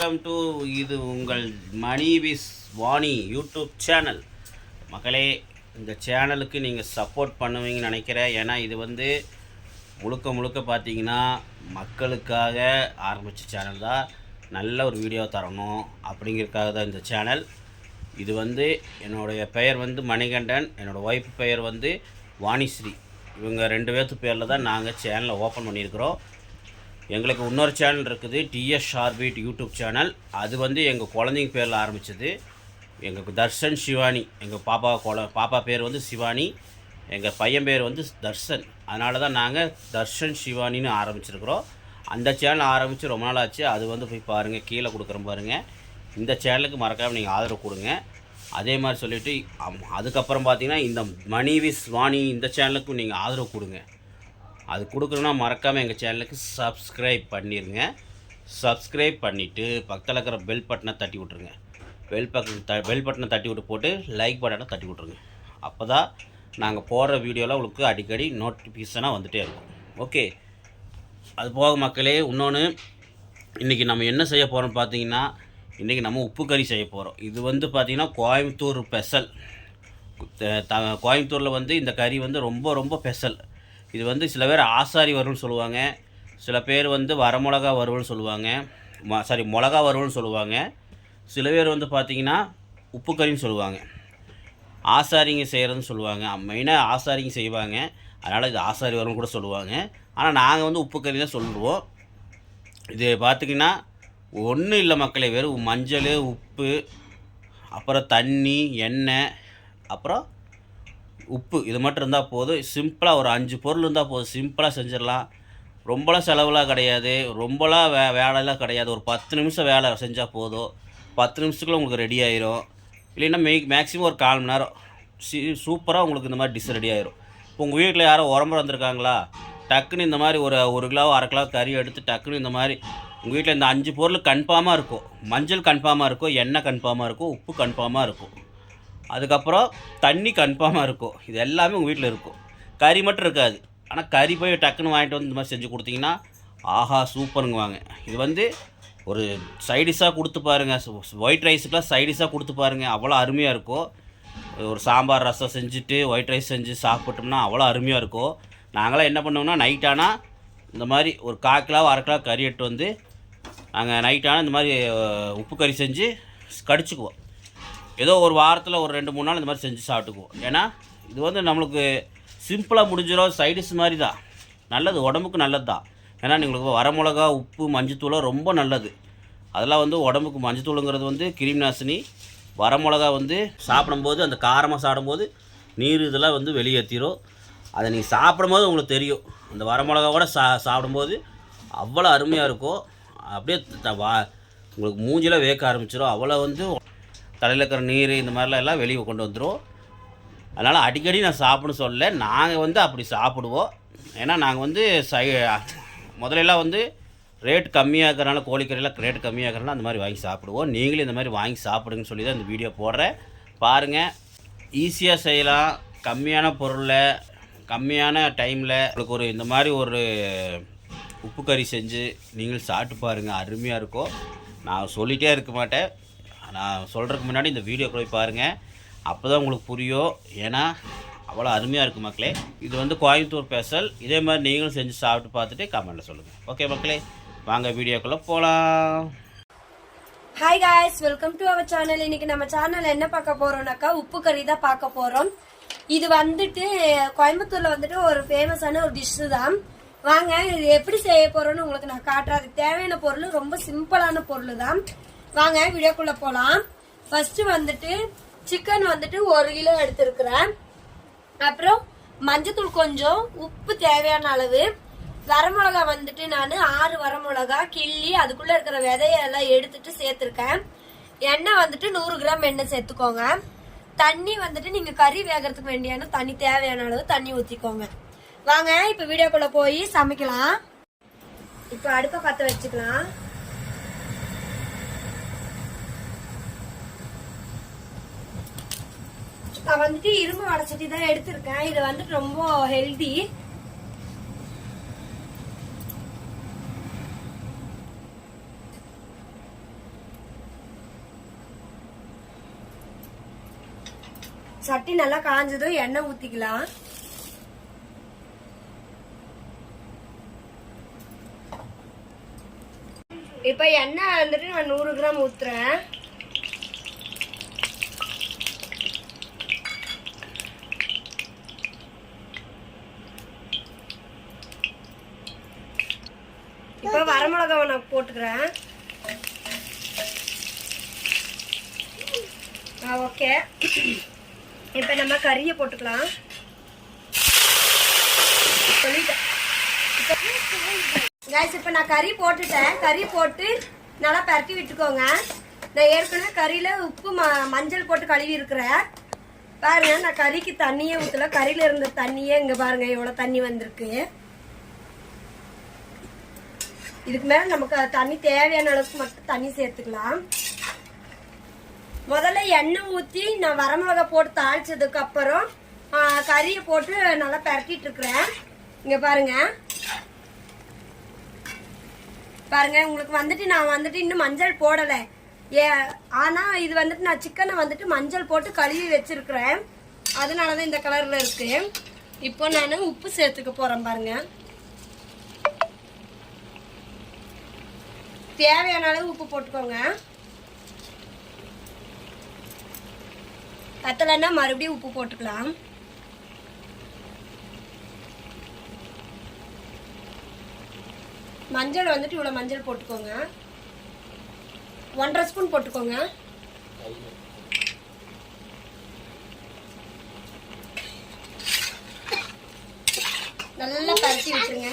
Welcome to இது உங்கள் மணி விஸ் Vani YouTube channel. மக்களே, இந்த சேனலுக்கு நீங்கள் சப்போர்ட் பண்ணுவீங்கன்னு நினைக்கிறேன். ஏன்னா இது வந்து முழுக்க பார்த்தீங்கன்னா மக்களுக்காக ஆரம்பித்த சேனல் தான். நல்ல ஒரு வீடியோ தரணும் அப்படிங்கிறதுக்காக தான் இந்த சேனல். இது வந்து என்னுடைய பெயர் வந்து மணிகண்டன், என்னோடய ஒய்ஃப் பெயர் வந்து வாணிஸ்ரீ. இவங்க 2 பேர்த்து பேரில் தான் நாங்கள் சேனலை ஓப்பன் பண்ணியிருக்கிறோம். எங்களுக்கு இன்னொரு சேனல் இருக்குது, டிஎஸ் ஆர்பிட் யூடியூப் சேனல். அது வந்து எங்கள் குழந்தைங்க பேரில் ஆரம்பித்தது. எங்களுக்கு தர்ஷன் சிவானி, எங்கள் பாப்பா பேர் வந்து சிவானி, எங்கள் பையன் பேர் வந்து தர்ஷன். அதனால தான் நாங்கள் தர்ஷன் சிவானின்னு ஆரம்பிச்சிருக்கிறோம். அந்த சேனல் ஆரம்பித்து ரொம்ப நாள் ஆச்சு. அது வந்து போய் பாருங்கள், கீழே கொடுக்குறேன் பாருங்கள். இந்த சேனலுக்கு மறக்காமல் நீங்கள் ஆதரவு கொடுங்க. அதே மாதிரி சொல்லிவிட்டு அதுக்கப்புறம் பார்த்தீங்கன்னா இந்த மணி விஸ் வாணி இந்த சேனலுக்கும் நீங்கள் ஆதரவு கொடுங்க. அது கொடுக்கணுன்னா மறக்காமல் எங்கள் சேனலுக்கு சப்ஸ்கிரைப் பண்ணிடுங்க. சப்ஸ்கிரைப் பண்ணிவிட்டு பக்கத்தில் இருக்கிற பெல் பட்டனை தட்டி விட்ருங்க. பெல் பட்டனை தட்டி விட்டு போட்டு லைக் பட்டனை தட்டி விட்ருங்க. அப்போ தான் நாங்கள் போடுற வீடியோவில் உங்களுக்கு அடிக்கடி நோட்டிஃபிகேஷனாக வந்துகிட்டே இருக்கும். ஓகே, அது போக மக்களே, இன்னொன்று இன்றைக்கி நம்ம என்ன செய்ய போகிறோம்னு பார்த்தீங்கன்னா, இன்றைக்கி நம்ம உப்பு கறி செய்ய போகிறோம். இது வந்து பார்த்திங்கன்னா கோயம்புத்தூர் ஸ்பெஷல். கோயம்புத்தூரில் வந்து இந்த கறி வந்து ரொம்ப ஸ்பெஷல். இது வந்து சில பேர் ஆசாரி வறுவல்னு சொல்லுவாங்க, சில பேர் வந்து வரமிளகா வறுவல்னு சொல்லுவாங்க, மிளகா வறுவல்னு சொல்லுவாங்க. சில பேர் வந்து பார்த்திங்கன்னா உப்பு கறின்னு சொல்லுவாங்க. ஆசாரிங்க செய்கிறதுன்னு சொல்லுவாங்க. மெயினாக ஆசாரிங்க செய்வாங்க, அதனால் இது ஆசாரி வறுவல்னு கூட சொல்லுவாங்க. ஆனால் நாங்கள் வந்து உப்பு கறி தான் சொல்லுவோம். இது பார்த்திங்கன்னா ஒன்றும் இல்லை மக்களே, வெறும் மஞ்சள், உப்பு, அப்புறம் தண்ணி, எண்ணெய், அப்புறம் உப்பு, இது மட்டும் இருந்தால் போதும். சிம்பிளாக ஒரு 5 பொருள் இருந்தால் போதும், சிம்பிளாக செஞ்சிடலாம். ரொம்பலாம் செலவுலாம் கிடையாது, ரொம்பலாம் வேலைலாம் கிடையாது. ஒரு 10 நிமிஷம் வேலை செஞ்சால் போதும். 10 நிமிஷத்துக்குள்ளே உங்களுக்கு ரெடி ஆயிரும். இல்லைன்னா மேக்ஸிமம் ஒரு 1/4 மணி நேரம் சூப்பராக உங்களுக்கு இந்த மாதிரி டிஷ் ரெடி ஆயிரும். இப்போ உங்கள் வீட்டில் யாரோ உரம்பு வந்திருக்காங்களா, டக்குன்னு இந்த மாதிரி ஒரு கிலோ 1/2 கிலோ கறி எடுத்து டக்குன்னு இந்த மாதிரி உங்கள் வீட்டில் இந்த 5 பொருள் கன்ஃபார்மாக இருக்கும். மஞ்சள் கன்ஃபார்மாக இருக்கும், எண்ணெய் கன்ஃபார்மாக இருக்கும், உப்பு கன்ஃபார்மாக இருக்கும், அதுக்கப்புறம் தண்ணி கன்ஃபார்மாக இருக்கும். இது எல்லாமே உங்கள் வீட்டில் இருக்கும். கறி மட்டும் இருக்காது. ஆனால் கறி போய் டக்குன்னு வாங்கிட்டு வந்து இந்த மாதிரி செஞ்சு கொடுத்தீங்கன்னா ஆஹா சூப்பருங்க வாங்க. இது வந்து ஒரு சைடிஷாக கொடுத்து பாருங்கள். ஒயிட் ரைஸுக்கெலாம் சைடிஷாக கொடுத்து பாருங்கள், அவ்வளோ அருமையாக இருக்கும். ஒரு சாம்பார் ரசம் செஞ்சுட்டு ஒயிட் ரைஸ் செஞ்சு சாப்பிட்டோம்னா அவ்வளோ அருமையாக இருக்கும். நாங்களாம் என்ன பண்ணுவோம்னா, நைட்டானால் இந்த மாதிரி ஒரு 1/4 கிலோ 1/2 கிலோ கறி எடுத்து வந்து நாங்கள் நைட்டானால் இந்த மாதிரி உப்பு கறி செஞ்சு கடிச்சிக்குவோம். ஏதோ ஒரு வாரத்தில் ஒரு 2-3 நாள் இந்த மாதிரி செஞ்சு சாப்பிட்டுக்குவோம். ஏன்னா இது வந்து நம்மளுக்கு சிம்பிளாக முடிஞ்சிடும், சைடிஷ் மாதிரி தான். நல்லது, உடம்புக்கு நல்லது தான். ஏன்னா உங்களுக்கு வரமிளகா, உப்பு, மஞ்சத்தூளும் ரொம்ப நல்லது. அதெல்லாம் வந்து உடம்புக்கு மஞ்சத்தூளுங்கிறது வந்து கிருமி நாசினி. வரமிளகா வந்து சாப்பிடும்போது அந்த காரமாக சாப்பிடும்போது நீர் இதெல்லாம் வந்து வெளியேற்றிடும். அதை நீங்கள் சாப்பிடும்போது உங்களுக்கு தெரியும். அந்த வரமிளகாவோட சாப்பிடும்போது அவ்வளோ அருமையாக இருக்கும். அப்படியே உங்களுக்கு மூஞ்சில் வேக்க ஆரம்பிச்சிடும். அவ்வளோ வந்து தலையில் இருக்கிற நீர் இந்த மாதிரிலாம் எல்லாம் வெளியே கொண்டு வந்துடும். அதனால் அடிக்கடி நான் சாப்பிட சொல்ல, நாங்கள் வந்து அப்படி சாப்பிடுவோம். ஏன்னா நாங்கள் வந்து முதலெல்லாம் வந்து ரேட் கம்மியாக இருக்கிறனால, கோழிக்கறியெல்லாம் ரேட் கம்மியாக இருக்கிறனால அந்த மாதிரி வாங்கி சாப்பிடுவோம். நீங்களும் இந்த மாதிரி வாங்கி சாப்பிடுங்கன்னு சொல்லி தான் இந்த வீடியோ போடுறேன். பாருங்கள், ஈஸியாக செய்யலாம். கம்மியான பொருளில் கம்மியான டைமில் உங்களுக்கு இந்த மாதிரி ஒரு உப்பு கறி செஞ்சு நீங்களும் சாப்பிட்டு பாருங்கள், அருமையாக இருக்கும். நான் சொல்லிகிட்டே இருக்க மாட்டேன், நான் சொல்கிறதுக்கு முன்னாடி இந்த வீடியோ போய் பாருங்கள், அப்போ தான் உங்களுக்கு புரியும். ஏன்னா அவ்வளோ அருமையாக இருக்குது மக்களே. இது வந்து கோயம்புத்தூர் ஸ்பெஷல். இதே மாதிரி நீங்களும் செஞ்சு சாப்பிட்டு பார்த்துட்டு கமெண்ட்டில் சொல்லுங்கள். ஓகே மக்களே, வாங்க வீடியோக்குள்ளே போகலாம். Hi guys, welcome to our channel. இன்னைக்கு நம்ம சேனல் என்ன பார்க்க போறோம்னாக்கா உப்பு கறி தான் பார்க்க போகிறோம். இது வந்துட்டு கோயம்புத்தூரில் வந்துட்டு ஒரு ஃபேமஸான ஒரு டிஷ்ஷு தான். வாங்க இது எப்படி செய்ய போகிறோன்னு உங்களுக்கு நான் காட்டுறேன். அதுக்கு தேவையான பொருள் ரொம்ப சிம்பிளான பொருள் தான். வாங்க வீடியோக்குள்ள போலாம். ஃபர்ஸ்ட் வந்துட்டு சிக்கன் வந்துட்டு 1 கிலோ எடுத்திருக்கிறேன். அப்புறம் மஞ்சத்தூள் கொஞ்சம், உப்பு தேவையான அளவு, வரமிளகா வந்துட்டு நான் 6 வரமிளகா கிள்ளி அதுக்குள்ள இருக்கிற விதையெல்லாம் எடுத்துட்டு சேர்த்திருக்கேன். எண்ணெய் வந்துட்டு 100 கிராம் எண்ணெய் சேர்த்துக்கோங்க. தண்ணி வந்துட்டு நீங்க கறி வேகிறதுக்கு வேண்டியான தண்ணி தேவையான அளவு தண்ணி ஊற்றிக்கோங்க. வாங்க இப்ப வீடியோக்குள்ள போய் சமைக்கலாம். இப்ப அடுப்பை பற்ற வச்சுக்கலாம். நான் வந்துட்டு இரும்பு வடச்சட்டி தான் எடுத்திருக்கேன். இது வந்துட்டு ரொம்ப ஹெல்தி. சட்டி நல்லா காஞ்சதும் எண்ணெய் ஊத்திக்கலாம். இப்ப எண்ணெய் வந்துட்டு நான் 100 கிராம் ஊத்துறேன். இப்ப வரமிளகாவை நான் போட்டுக்கிறேன். ஓகே, இப்ப நம்ம கறியை போட்டுக்கலாம். கைஸ் இப்ப நான் கறி போட்டுட்டேன். கறி போட்டு நல்லா பரட்டி விட்டுக்கோங்க. நான் ஏற்கனவே கறியில உப்பு மஞ்சள் போட்டு கழுவி இருக்கிறேன். பாருங்க, நான் கறிக்கு தண்ணியே ஊத்தல. கறியில இருந்த தண்ணியே இங்க பாருங்க எவ்வளவு தண்ணி வந்திருக்கு. இதுக்கு மேல நமக்கு தண்ணி தேவையான அளவுக்கு மட்டும் தண்ணி சேர்த்துக்கலாம். முதல்ல எண்ணெய் ஊத்தி நான் வரமிளகா போட்டு தாளிச்சதுக்கு அப்புறம் கறியை போட்டு நல்லா பரட்டிட்டு இருக்கிறேன். இங்க பாருங்க பாருங்க, உங்களுக்கு வந்துட்டு நான் வந்துட்டு இன்னும் மஞ்சள் போடல. ஆனா இது வந்துட்டு நான் சிக்கனை வந்துட்டு மஞ்சள் போட்டு கழுவி வச்சிருக்கிறேன். அதனாலதான் இந்த கலர்ல இருக்கு. இப்போ நான் உப்பு சேர்த்துக்க போறேன். பாருங்க, தேவையான அளவு உப்பு போட்டுக்கோங்க. பத்தலைன்னா மறுபடியும் உப்பு போட்டுக்கலாம். மஞ்சள் வந்துட்டு இவ்வளவு மஞ்சள் போட்டுக்கோங்க. 1.5 ஸ்பூன் போட்டுக்கோங்க. நல்லா பரட்டி விட்டுருங்க.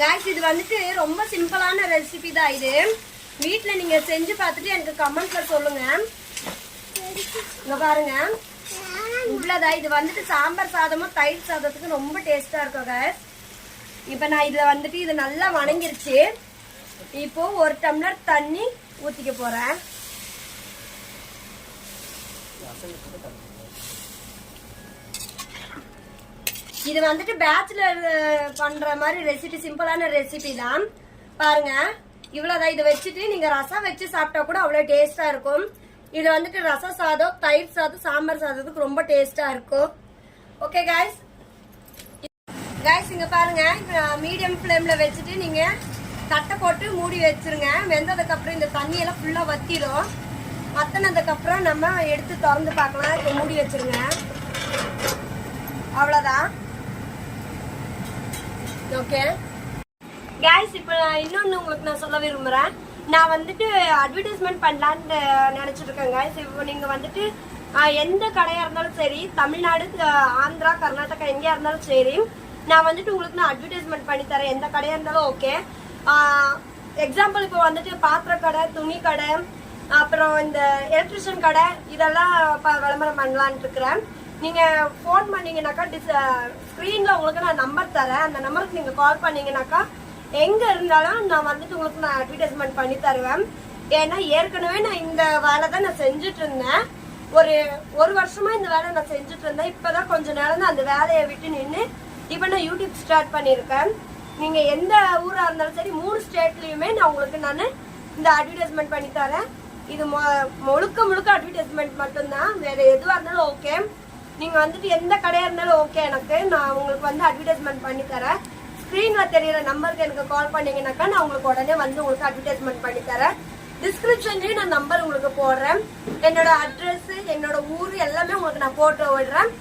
गाइस இது வந்துட்டு ரொம்ப சிம்பிளான ரெசிபி தான். இது வீட்ல நீங்க செஞ்சு பார்த்துட்டு எனக்கு கமெண்ட்ல சொல்லுங்க. இங்க பாருங்க, இவ்வளவுதான். இது வந்துட்டு சாம்பார் சாதமும் தயிர் சாதத்துக்கு ரொம்ப டேஸ்டா இருக்கும் गाइस. இப்போ நான் இதுல வந்துட்டு இது நல்லா வணங்கிருச்சு. இப்போ 1 டம்ளர் தண்ணி ஊத்திக்க போறேன். இது வந்துட்டு பேச்சுலர் பண்ற மாதிரி ரெசிபி, சிம்பிளான ரெசிபி தான். பாருங்க, இவ்வளவுதான். இதை வச்சுட்டு நீங்க ரசம் வச்சு சாப்பிட்டா கூட அவ்வளவு டேஸ்டா இருக்கும். இது வந்துட்டு ரச சாதம், தயிர் சாதம், சாம்பார் சாதத்துக்கு ரொம்ப டேஸ்டா இருக்கும். ஓகே गाइस, இங்க பாருங்க, மீடியம் ஃப்ளேம்ல வச்சுட்டு நீங்க தட்டை போட்டு மூடி வச்சிருங்க. வெந்ததுக்கு அப்புறம் இந்த தண்ணியெல்லாம் ஃபுல்லா வத்திடும். வத்தினதுக்கு அப்புறம் நம்ம எடுத்து திறந்து பார்க்கலாம். இப்போ மூடி வச்சிருங்க. அவ்வளவுதான். ஓகே गाइस, இப்போ இன்னொன்னு உங்களுக்கு நான் சொல்ல விரும்புறேன். நான் வந்துட்டு அட்வர்டைஸ்மெண்ட் பண்ணலான்னு நினைச்சிட்டு இருக்கேன் गाइस. இப்போ நீங்க வந்துட்டு எந்த கடையா இருந்தாலும் சரி, தமிழ்நாடு, ஆந்திரா, கர்நாடகா எங்கேயா இருந்தாலும் சரி, நான் வந்துட்டு உங்களுக்கு நான் அட்வர்டைஸ்மெண்ட் பண்ணி தரேன். எந்த கடையா இருந்தாலும் ஓகே. எக்ஸாம்பிள் இப்போ வந்துட்டு பாத்திர கடை, துணி கடை, அப்புறம் இந்த எலக்ட்ரிஷியன் கடை, இதெல்லாம் விளம்பரம் பண்ணலான்னு இருக்கிறேன். நீங்க போன் பண்ணீங்கன்னாக்கா ஸ்கிரீன்ல உங்களுக்கு நான் நம்பர் தரேன். அந்த நம்பருக்கு நீங்க கால் பண்ணீங்கன்னாக்கா எங்க இருந்தாலும் நான் வந்துட்டு உங்களுக்கு நான் அட்வர்டைஸ்மெண்ட் பண்ணி தருவேன். ஏன்னா ஏற்கனவே நான் இந்த வேலை தான் நான் செஞ்சுட்டு இருந்தேன். ஒரு வருஷமா இந்த வேலை நான் செஞ்சுட்டு இருந்தேன். இப்பதான் கொஞ்ச நேரம் தான் அந்த வேலையை விட்டு நின்று இப்ப நான் யூடியூப் ஸ்டார்ட் பண்ணிருக்கேன். நீங்க எந்த ஊரா இருந்தாலும் சரி, 3 ஸ்டேட்லயுமே நான் உங்களுக்கு நான் இந்த அட்வர்டைஸ்மெண்ட் பண்ணி தரேன். இது முழுக்க அட்வர்டைஸ்மெண்ட் மட்டும்தான், வேற எதுவா இருந்தாலும் ஓகே. நீங்க வந்துட்டு எந்த கடையா இருந்தாலும் ஓகே, எனக்கு நான் உங்களுக்கு வந்து அட்வர்டைஸ்மெண்ட் பண்ணி தரேன். ஸ்கிரீன்ல தெரியற நம்பருக்கு எனக்கு கால் பண்ணீங்கன்னாக்கா நான் உங்களுக்கு உடனே வந்து உங்களுக்கு அட்வர்டைஸ்மெண்ட் பண்ணி தரேன். டிஸ்கிரிப்ஷன்லயும் நான் நம்பர் உங்களுக்கு போடுறேன். என்னோட அட்ரஸ், என்னோட ஊர் எல்லாமே உங்களுக்கு நான் போட்டு விடுறேன்.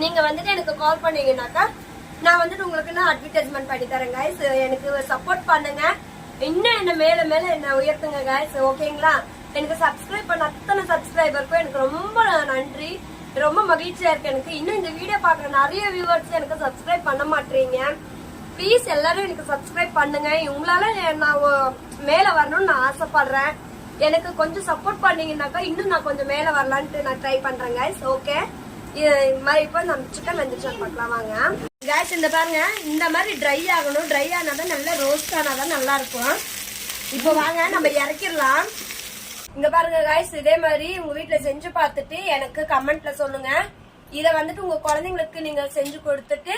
நீங்க வந்துட்டு எனக்கு கால் பண்ணீங்கன்னாக்கா நான் வந்துட்டு உங்களுக்கு நான் அட்வர்டைஸ்மெண்ட் பண்ணி தரேன் गाइस. எனக்கு சப்போர்ட் பண்ணுங்க. இன்னும் என்ன மேல மேல என்ன உயர்த்துங்க गाइस. ஓகேங்களா? எனக்கு சப்ஸ்கிரைப் பண்ண அத்தனை சப்ஸ்கிரைபருக்கும் எனக்கு ரொம்ப நன்றி. ரொம்ப மகிழ்ச்சியா இருக்கு எனக்கு. இன்னும் இந்த வீடியோ பாக்குற நிறைய வியூவர்ஸ் எனக்கு சப்ஸ்கிரைப் பண்ண மாட்டீங்க. ப்ளீஸ் எல்லாரும் எனக்கு சப்ஸ்கிரைப் பண்ணுங்க. உங்களால நான் மேல வரணும்னு நான் ஆசைப்படுறேன். எனக்கு கொஞ்சம் சப்போர்ட் பண்ணீங்கன்னாக்கா இன்னும் நான் கொஞ்சம் மேல வரலான்ட்டு நான் ட்ரை பண்றேன் गाइस. ஓகே, இப்போ நம்ம சிக்கன் வெந்துச்சா பார்க்கலாம் வாங்க गाइस. இந்த பாருங்க, இந்த மாதிரி ட்ரை ஆகணும். ட்ரை ஆனாதான் நல்லா ரோஸ்ட் ஆனாதான் நல்லா இருக்கும். இப்போ வாங்க நம்ம இறக்கிடலாம். இங்க பாருங்க गाइस, இதே மாதிரி உங்க வீட்டுல செஞ்சு பார்த்துட்டு எனக்கு கமெண்ட்ல சொல்லுங்க. இத வந்துட்டு உங்க குழந்தைங்களுக்கு நீங்க செஞ்சு கொடுத்துட்டு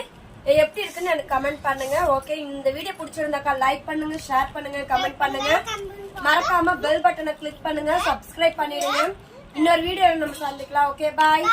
எப்படி இருக்குன்னு எனக்கு கமெண்ட் பண்ணுங்க. ஓகே, இந்த வீடியோ பிடிச்சிருந்தாக்கா லைக் பண்ணுங்க, ஷேர் பண்ணுங்க, கமெண்ட் பண்ணுங்க. மறக்காம பெல் பட்டனை கிளிக் பண்ணுங்க, சப்ஸ்கிரைப் பண்ணிடுங்க. இன்னொரு வீடியோல நம்ம சந்திக்கலாம். Okay bye.